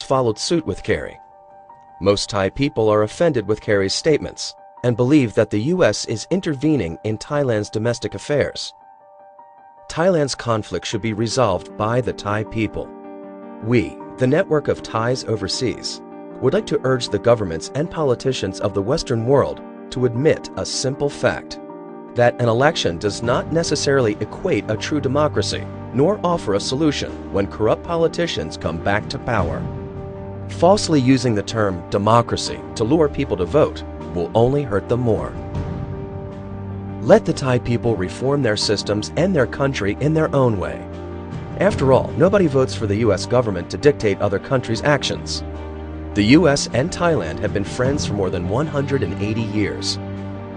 followed suit with Kerry. Most Thai people are offended with Kerry's statements and believe that the U.S. is intervening in Thailand's domestic affairs. Thailand's conflict should be resolved by the Thai people. We, the network of Thais overseas, would like to urge the governments and politicians of the Western world to admit a simple fact, that an election does not necessarily equate a true democracy, nor offer a solution when corrupt politicians come back to power. Falsely using the term democracy to lure people to vote will only hurt them more. Let the Thai people reform their systems and their country in their own way. After all, nobody votes for the U.S. government to dictate other countries' actions. The U.S. and Thailand have been friends for more than 180 years.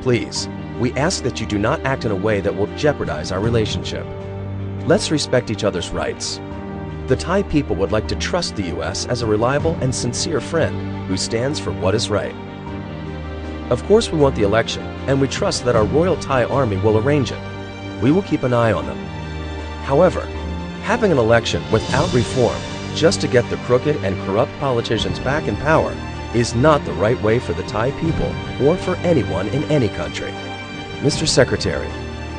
Please, we ask that you do not act in a way that will jeopardize our relationship. Let's respect each other's rights. The Thai people would like to trust the U.S. as a reliable and sincere friend who stands for what is right. Of course, we want the election, and we trust that our Royal Thai Army will arrange it. We will keep an eye on them. However, having an election without reform just to get the crooked and corrupt politicians back in power is not the right way for the Thai people or for anyone in any country. Mr. Secretary,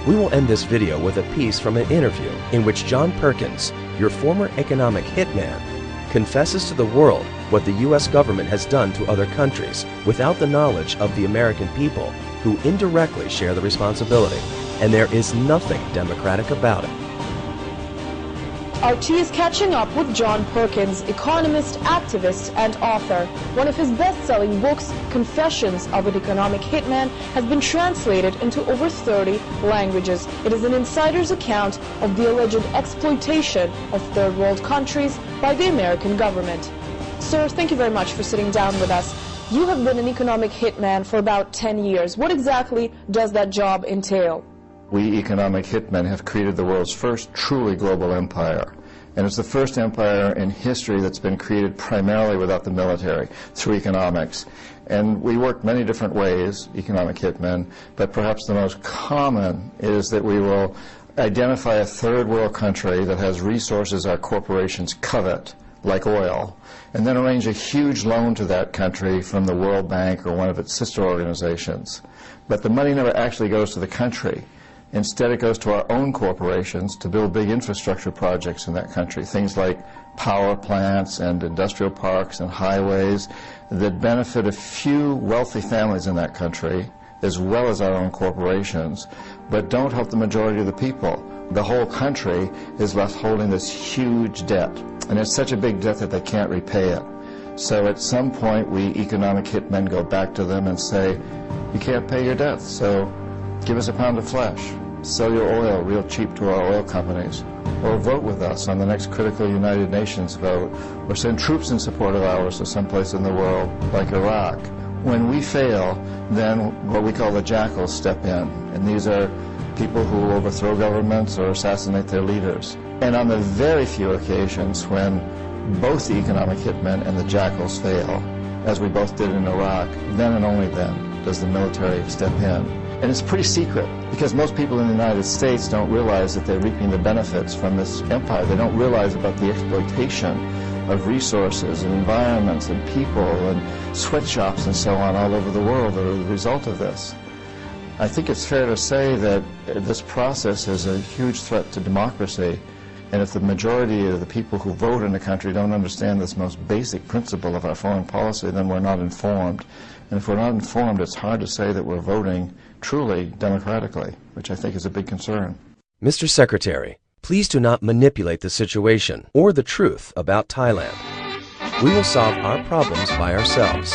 we will end this video with a piece from an interview in which John Perkins, your former economic hitman, confesses to the world what the U.S. government has done to other countries without the knowledge of the American people who indirectly share the responsibility, and there is nothing democratic about it. RT is catching up with John Perkins, economist, activist, and author. One of his best-selling books, Confessions of an Economic Hitman, has been translated into over 30 languages. It is an insider's account of the alleged exploitation of third world countries by the American government. Sir, thank you very much for sitting down with us. You have been an economic hitman for about 10 years. What exactly does that job entail? We economic hitmen have created the world's first truly global empire. And it's the first empire in history that's been created primarily without the military, through economics. And we work many different ways, economic hitmen, but perhaps the most common is that we will identify a third world country that has resources our corporations covet, like oil, and then arrange a huge loan to that country from the World Bank or one of its sister organizations. But the money never actually goes to the country. Instead, it goes to our own corporations to build big infrastructure projects in that country, things like power plants and industrial parks and highways that benefit a few wealthy families in that country, as well as our own corporations, but don't help the majority of the people. The whole country is left holding this huge debt, and it's such a big debt that they can't repay it. So at some point, we economic hitmen go back to them and say, you can't pay your debt, so give us a pound of flesh, sell your oil real cheap to our oil companies, or vote with us on the next critical United Nations vote, or send troops in support of ours to someplace in the world, like Iraq. When we fail, then what we call the jackals step in, and these are people who will overthrow governments or assassinate their leaders. And on the very few occasions when both the economic hitmen and the jackals fail, as we both did in Iraq, then and only then does the military step in. And it's pretty secret, because most people in the United States don't realize that they're reaping the benefits from this empire. They don't realize about the exploitation of resources and environments and people and sweatshops and so on all over the world that are the result of this. I think it's fair to say that this process is a huge threat to democracy, and if the majority of the people who vote in the country don't understand this most basic principle of our foreign policy, then we're not informed. And if we're not informed, it's hard to say that we're voting truly democratically, which I think is a big concern. Mr. Secretary, please do not manipulate the situation or the truth about Thailand. We will solve our problems by ourselves.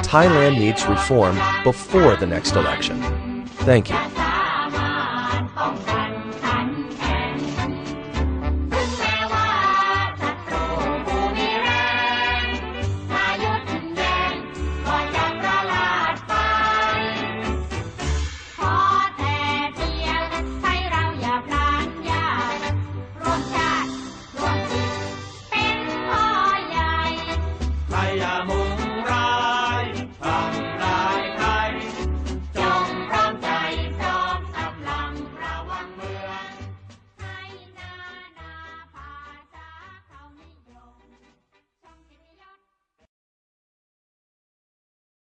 Thailand needs reform before the next election. Thank you.